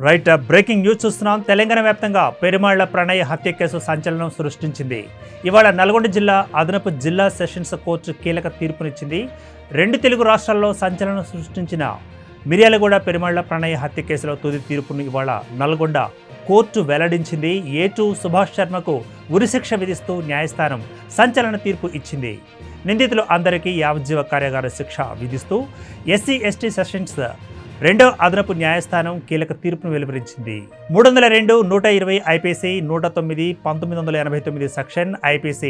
Right, breaking news చూస్తున్నాం. తెలంగాణ వ్యాప్తంగా పెరుమాళ్ల ప్రణయ్ హత్య కేసు సంచలనం సృష్టించింది. ఇవాళ నల్గొండ జిల్లా అదనపు జిల్లా సెషన్స్ కోర్టు కీలక తీర్పునిచ్చింది. రెండు తెలుగు రాష్ట్రాల్లో సంచలనం సృష్టించిన మిర్యాలగూడ పెరుమాళ్ల ప్రణయ్ హత్య కేసులో తుది తీర్పును ఇవాళ నల్గొండ కోర్టు వెల్లడించింది. A2 సుభాష్ శర్మకు ఉరిశిక్ష విధిస్తూ న్యాయస్థానం సంచలన తీర్పు ఇచ్చింది. నిందితులు అందరికీ యావజ్జీవ కారాగార శిక్ష విధిస్తూ SC/ST సెషన్స్ రెండో అదనపు న్యాయస్థానం కీలక తీర్పును వెలువరించింది. 302, 120 IPC, 109, 1989 section IPC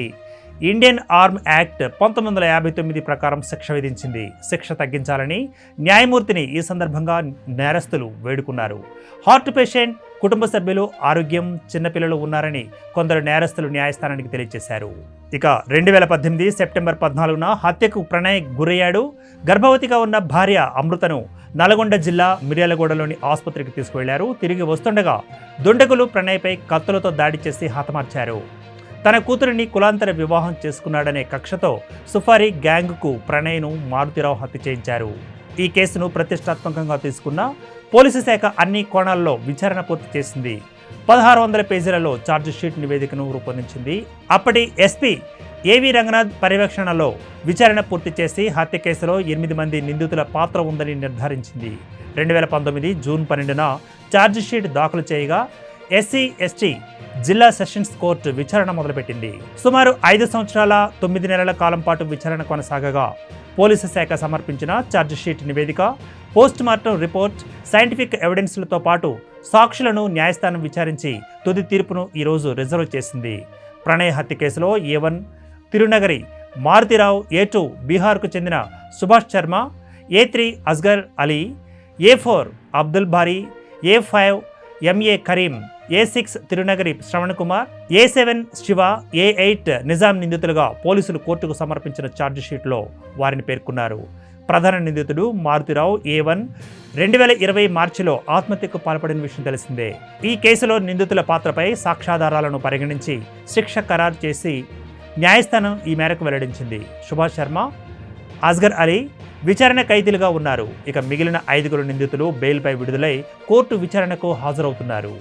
Indian arm act 1959 ప్రకారం శిక్ష విధించింది. శిక్ష తగ్గించాలని న్యాయమూర్తిని ఈ సందర్భంగా నేరస్తులు వేడుకున్నారు. హార్ట్ పేషెంట్ కుటుంబ సభ్యులు, ఆరోగ్యం, చిన్నపిల్లలు ఉన్నారని కొందరు నేరస్తులు న్యాయస్థానానికి తెలియజేశారు. ఇక 2018 సెప్టెంబర్ 14న హత్యకు ప్రణయ్ గురయ్యాడు. గర్భవతిగా ఉన్న భార్య అమృతను నల్గొండ జిల్లా మిర్యాలగూడలోని ఆసుపత్రికి తీసుకువెళ్లారు. తిరిగి వస్తుండగా దుండగులు ప్రణయ్పై కత్తులతో దాడి చేసి హతమార్చారు. తన కూతురిని కులాంతర వివాహం చేసుకున్నాడనే కక్షతో సుఫారీ గ్యాంగ్కు ప్రణయ్ను మారుతిరావు హత్య చేయించారు. ఈ కేసును ప్రతిష్టాత్మకంగా తీసుకున్న పోలీసు శాఖ అన్ని కోణాల్లో విచారణ పూర్తి చేసింది. 1600 పేజీలలో ఛార్జిషీట్ నివేదికను రూపొందించింది. అప్పటి ఎస్పీ AV రంగనాథ్ పర్యవేక్షణలో విచారణ పూర్తి చేసి హత్య కేసులో 8 మంది నిందితుల పాత్ర ఉందని నిర్ధారించింది. 2019 జూన్ 12న ఛార్జిషీట్ దాఖలు చేయగా SC/ST జిల్లా సెషన్స్ కోర్టు విచారణ మొదలుపెట్టింది. సుమారు 5 సంవత్సరాల 9 నెలల కాలం పాటు విచారణ కొనసాగగా పోలీసు శాఖ సమర్పించిన ఛార్జిషీట్ నివేదిక, పోస్ట్ మార్టం రిపోర్ట్, సైంటిఫిక్ ఎవిడెన్స్లతో పాటు సాక్షులను న్యాయస్థానం విచారించి తుది తీర్పును ఈరోజు రిజర్వ్ చేసింది. ప్రణయ్ హత్య కేసులో A1 తిరునగరి మారుతిరావు, A2 బీహార్కు చెందిన సుభాష్ శర్మ, A3 అస్గర్ అలీ, A4 అబ్దుల్ బారీ, A5 MA Karim, A6 Tirunagari Shravan Kumar, A7 Shiva, A8 Nizam నిందితులుగా పోలీసులు కోర్టుకు సమర్పించిన ఛార్జిషీట్లో వారిని పేర్కొన్నారు. ప్రధాన నిందితుడు మారుతిరావు A1 2020 మార్చిలో ఆత్మహత్యకు పాల్పడిన విషయం తెలిసిందే. ఈ కేసులో నిందితుల పాత్రపై సాక్ష్యాధారాలను పరిగణించి శిక్ష ఖరారు చేసి న్యాయస్థానం ఈ మేరకు వెల్లడించింది. సుభాష్ శర్మ, అస్గర్ అలీ విచారణ ఖైదీలుగా ఉన్నారు. ఇక మిగిలిన 5 నిందితులు బెయిల్పై విడుదలై కోర్టు విచారణకు హాజరవుతున్నారు.